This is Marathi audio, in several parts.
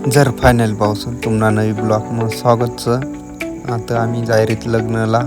जर फायनल पावसून तुम्हाला नवी ब्लॉक मग स्वागतचं. आता आम्ही जायरीत लग्नाला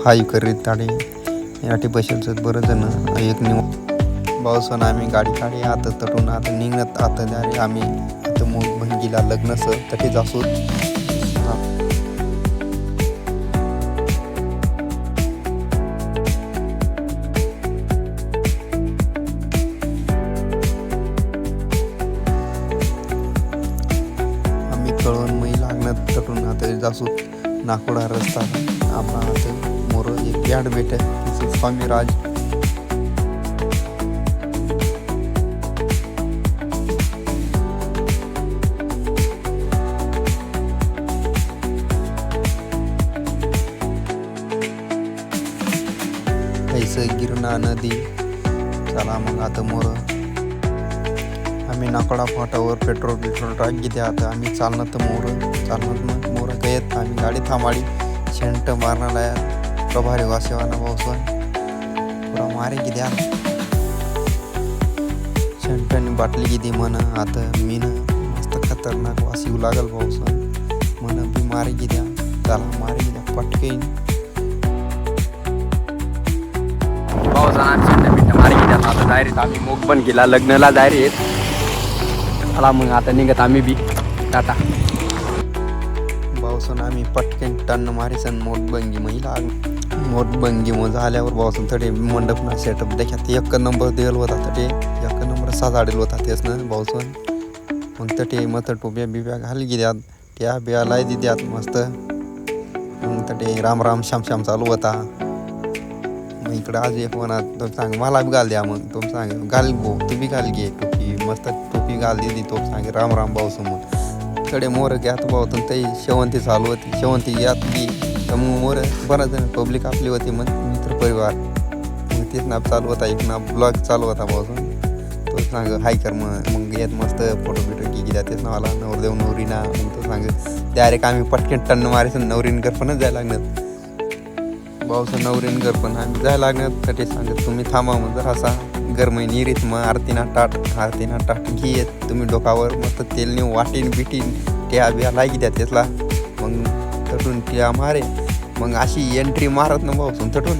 हाय करीत आणि याठी बसेलचं बरं जण एक पावसून आम्ही गाडी काढी आता तटून आता निघत आता जारे आम्ही आता मग भंगीला लग्नचं तटे जासू. कळवण मै लागण्यात तटून आता जासू नाकोडा रस्ता आम्हा आता मोर एक बॅड भेट स्वामी राज ऐसं गिरणा नदी. चला मग आता मोर आम्ही नाकडा फाटावर पेट्रोल टाकी द्या. आता आम्ही चालणं तर मग मोर गयत आम्ही गाडी थांबाडी शेंट मारणाला प्रभारी वासेवाना पावसून पुरा मारे की द्या शेंटाने बाटली किती म्हण आता मी ना मस्त खतरनाक वास येऊ लागल पावसून म्हण बी मारे की द्या. त्याला मारे की द्या पटकेन पावसानं आम्ही शेंट मारे की द्या. आता डायरेक्ट आम्ही मोग पण गेला लग्नाला डायरेक्ट. चला मग आता निघत आम्ही बी टाटा पावसून आम्ही पटकन टन्न मारीसन मोठबंगी महिला मोठबंगी मग झाल्यावर पावसून थोडे मंडपना सेटअप देख्यात एक नंबर देल होता तटे एक नंबर साजाडेल होता तेच ना पावसून. मग तटे मत टोप्या बिब्या घाली गेल्यात त्या बिया लाई दिद्यात मस्त. मग तटे राम राम श्याम श्याम चालू होता. मग इकडं आज एक म्हणा तो सांग मला बी घाल द्या. मग तो सांग घाल गो तू बी घाल घे टोपी मस्त टोपी घाल दिली. तो सांगे राम राम भाऊ मग कडे मोर घ्यात भाऊतून ते शेवंती चालू होती शेवंती घ्यात की तर मग मोर बराच जण पब्लिक आपली होती मग मित्र परिवार मग तेच नाप चालू होता एक ना ब्लॉग चालू होता भाऊसून. तो सांग हाय कर मग येत मस्त फोटो बिटो की द्या तेच नावाला नवरदेव नवरीना. मग तो सांग डायरेक्ट आम्ही पटकन टन्न मारेसन नवरीन घर पणच जायला लागणार भाऊचं नवरीन घर पण आम्ही जायला लागणार. तर ते सांगत तुम्ही थांबा मग जर असा गरमई निरीत मग आरतीना टाट घेत तुम्ही डोकावर मस्त तेलने वाटीन बिटीन त्या बिया लागी द्या त्यातला. मग तटून त्या मारे मग अशी एंट्री मारत ना भाऊसून तटून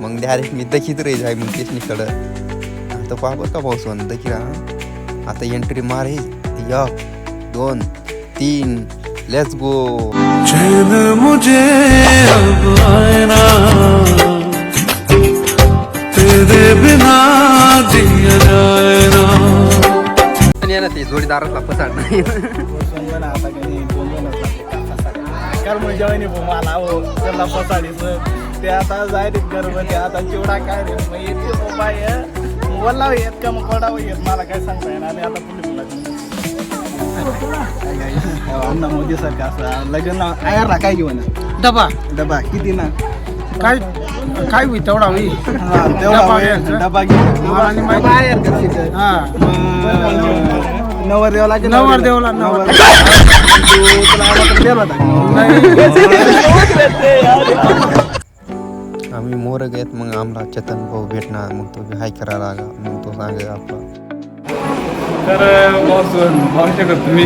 मग डायरेक्ट मी दखीत रे जाय मग तेचनीकडं. आता पहा बरं का भाऊसून दखी आता एंट्री मारे 1 2 3 लेट्स गो. मुझे अब आए ना तेरे बिना जिया जाए ना. ना ते जोडीदाराला फसाड नाही त्याला फसाडीचं ते आता जायला गर्व ते आता चिवडा काय रे मग येते बाय बोलला येत का मग कोडावं येत मला काय सांगता येणार. आणि आता अण्णा मोदी सारखं असं लग्न आयरला काय घेऊ ना डबा किती ना काय काय होईल तेवढा होईल डबा नवरदेवला आम्ही मोर घेत मग आम्हाला चेतन भाऊ भेटणार मग तो हाय करायला लागा. मग तो सांगे आपला तर पाहू शकत तुम्ही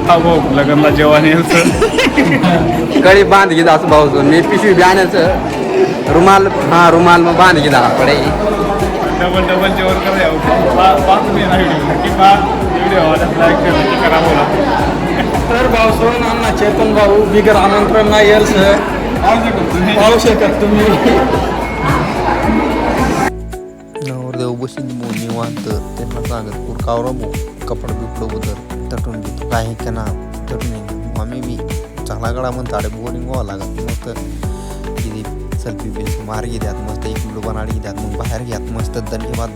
हा भाऊ लग्नला जेवण यायचं कडी बांध घेत असं भाऊ मी पिशवी ब्याण्याचं रुमाल मग बांध घेता कडे डबल जेवण करा बोला. तर भाऊसोन अण्णा चेतन भाऊ बिगर आमंत्रण नाही येईल सर पाहू शकत तुम्ही. नवरदेव बसून निवांत त्यांना सांगत पुरकावर कपडा बिपडं उदर तटून घेतो काय का ना तटून आम्ही बी चांगला गडा म्हणतो अरे बोरिंग व्हावं लागत मस्त किती सेल्फी बिल्फी मार घेत्यात मस्त एक व्हिडिओ बनाडी घेत्यात मग बाहेर घ्यात मस्त धन्यवाद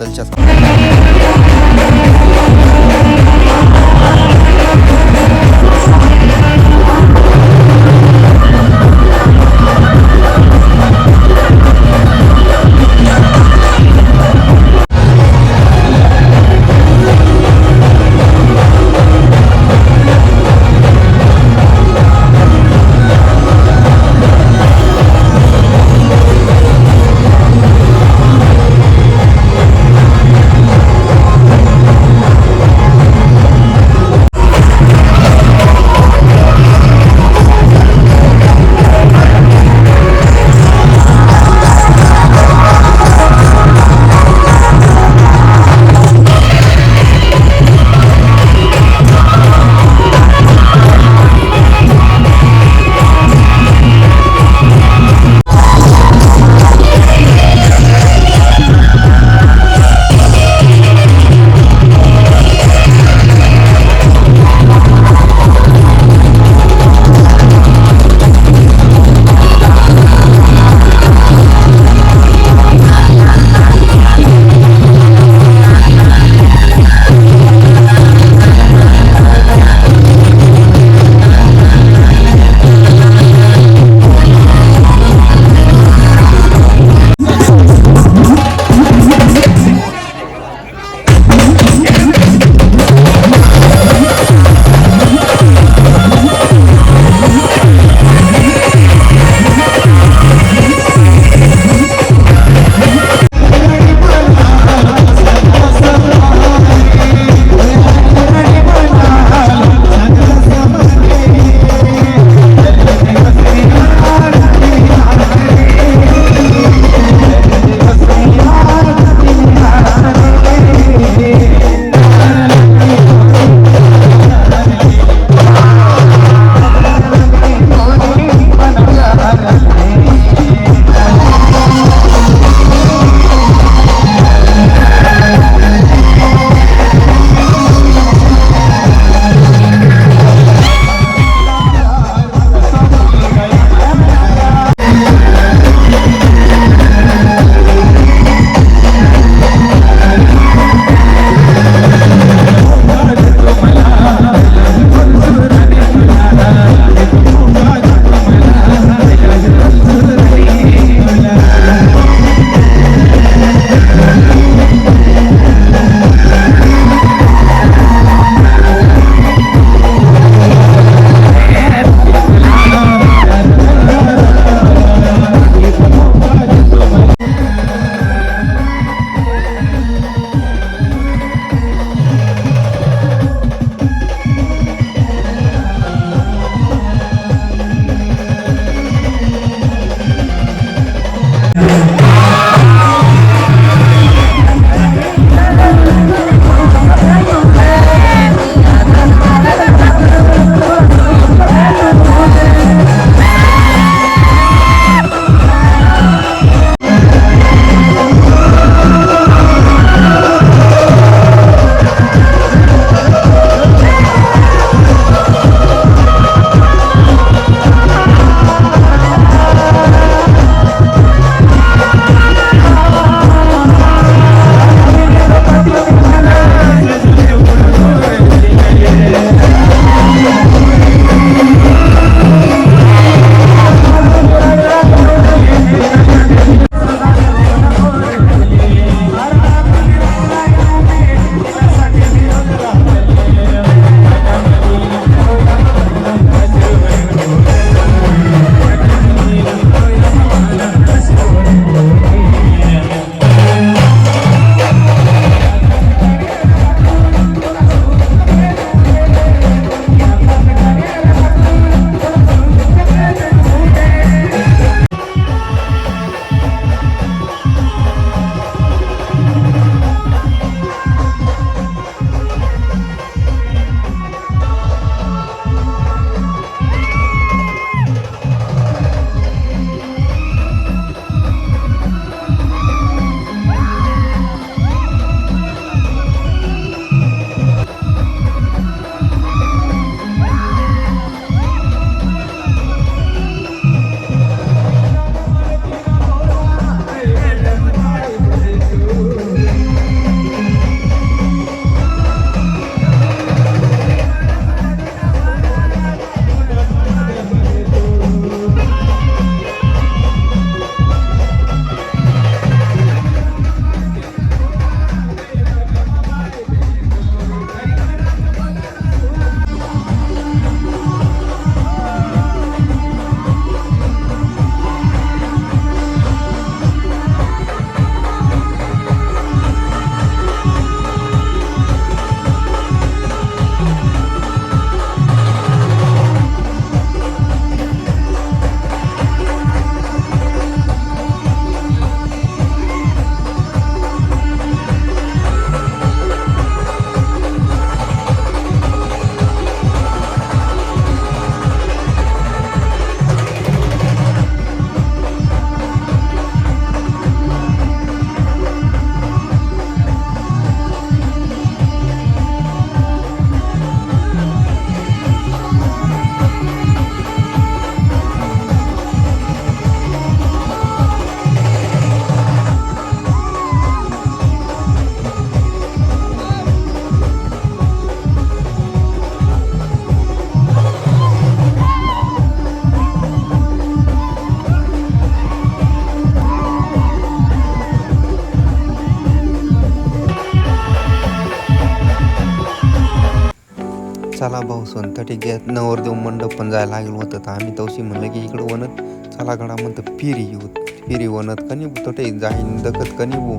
चला भाऊ सोन तटी घेत नवरदेव मंडप पण जायला लागलं होतं तर आम्ही तवशी म्हणलं की इकडं वनत चला गडा म्हणतं फिरी येऊ फिरी वनत कनी तटे जाईन दखत कनी बो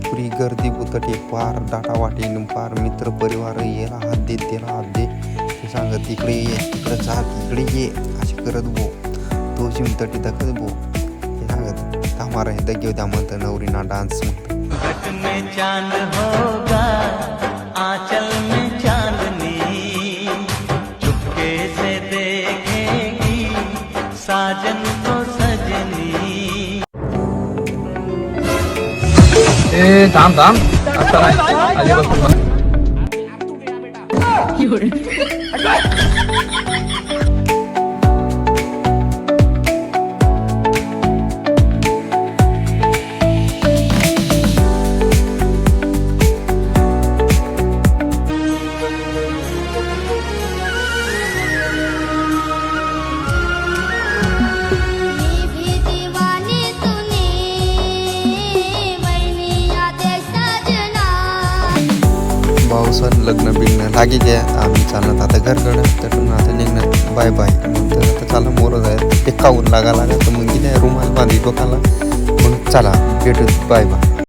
पुरी गर्दी बुतटे पार डाटा वाटीन पार मित्र परिवार याला हात दे त्याला हात दे ते सांगत इकडे ये तिकडं जा इकडे ये असे करत बो तो शिमतटी दखत बो हे सांगत हमारा हे दग्यो द्या म्हणतं नवरीना डान्स म्हणतं में चांद होगा आंचल में चांदनी चुपके से देखेगी साजन को सजनी थांब आता नाही आधीपासून भाऊसन लग्न बिग्न लागे घ्या आम्ही चालत आता घरकडं तर आता निघणार बाय बाय म्हणतं आता चाला मोरं जाय ते काऊन लागा तर मग गेल्या रुमाल बांधी डोकाला मग चला भेटू बाय बाय.